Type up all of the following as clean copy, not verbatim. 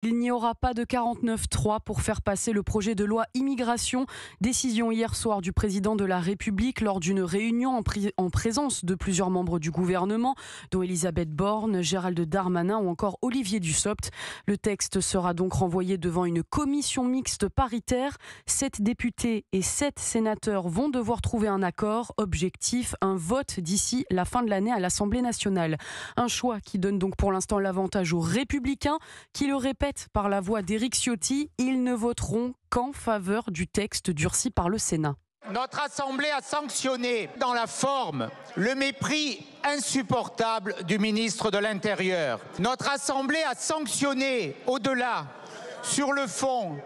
Il n'y aura pas de 49.3 pour faire passer le projet de loi immigration. Décision hier soir du président de la République lors d'une réunion en présence de plusieurs membres du gouvernement, dont Elisabeth Borne, Gérald Darmanin ou encore Olivier Dussopt. Le texte sera donc renvoyé devant une commission mixte paritaire. 7 députés et 7 sénateurs vont devoir trouver un accord. Objectif, un vote d'ici la fin de l'année à l'Assemblée nationale. Un choix qui donne donc pour l'instant l'avantage aux Républicains qui le répètent par la voix d'Éric Ciotti, ils ne voteront qu'en faveur du texte durci par le Sénat. Notre Assemblée a sanctionné dans la forme le mépris insupportable du ministre de l'Intérieur. Notre Assemblée a sanctionné au-delà, sur le fond,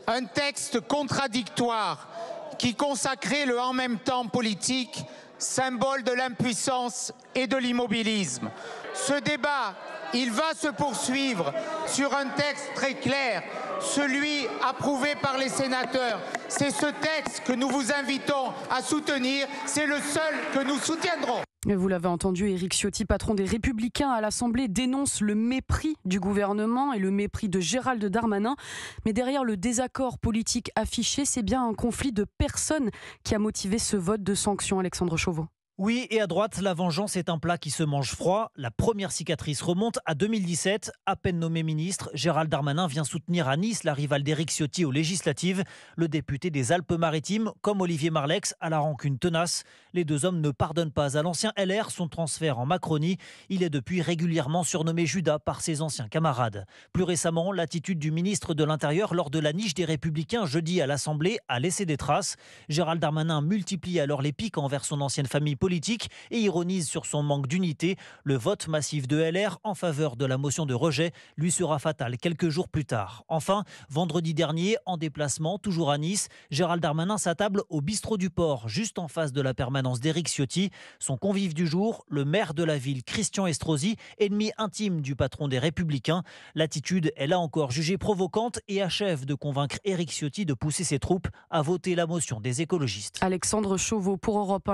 un texte contradictoire qui consacrait le en même temps politique, symbole de l'impuissance et de l'immobilisme. Ce débat, il va se poursuivre sur un texte très clair, celui approuvé par les sénateurs. C'est ce texte que nous vous invitons à soutenir, c'est le seul que nous soutiendrons. Vous l'avez entendu, Éric Ciotti, patron des Républicains à l'Assemblée, dénonce le mépris du gouvernement et le mépris de Gérald Darmanin. Mais derrière le désaccord politique affiché, c'est bien un conflit de personnes qui a motivé ce vote de sanction, Alexandre Chauveau. Oui, et à droite, la vengeance est un plat qui se mange froid. La première cicatrice remonte à 2017. À peine nommé ministre, Gérald Darmanin vient soutenir à Nice la rivale d'Éric Ciotti aux législatives. Le député des Alpes-Maritimes, comme Olivier Marleix, a la rancune tenace. Les deux hommes ne pardonnent pas à l'ancien LR son transfert en Macronie. Il est depuis régulièrement surnommé Judas par ses anciens camarades. Plus récemment, l'attitude du ministre de l'Intérieur lors de la niche des Républicains jeudi à l'Assemblée a laissé des traces. Gérald Darmanin multiplie alors les piques envers son ancienne famille politique et ironise sur son manque d'unité. Le vote massif de LR en faveur de la motion de rejet lui sera fatal quelques jours plus tard. Enfin, vendredi dernier, en déplacement, toujours à Nice, Gérald Darmanin s'attable au bistrot du Port, juste en face de la permanence d'Éric Ciotti. Son convive du jour, le maire de la ville, Christian Estrosi, ennemi intime du patron des Républicains. L'attitude est là encore jugée provocante et achève de convaincre Éric Ciotti de pousser ses troupes à voter la motion des écologistes. Alexandre Chauveau pour Europe 1.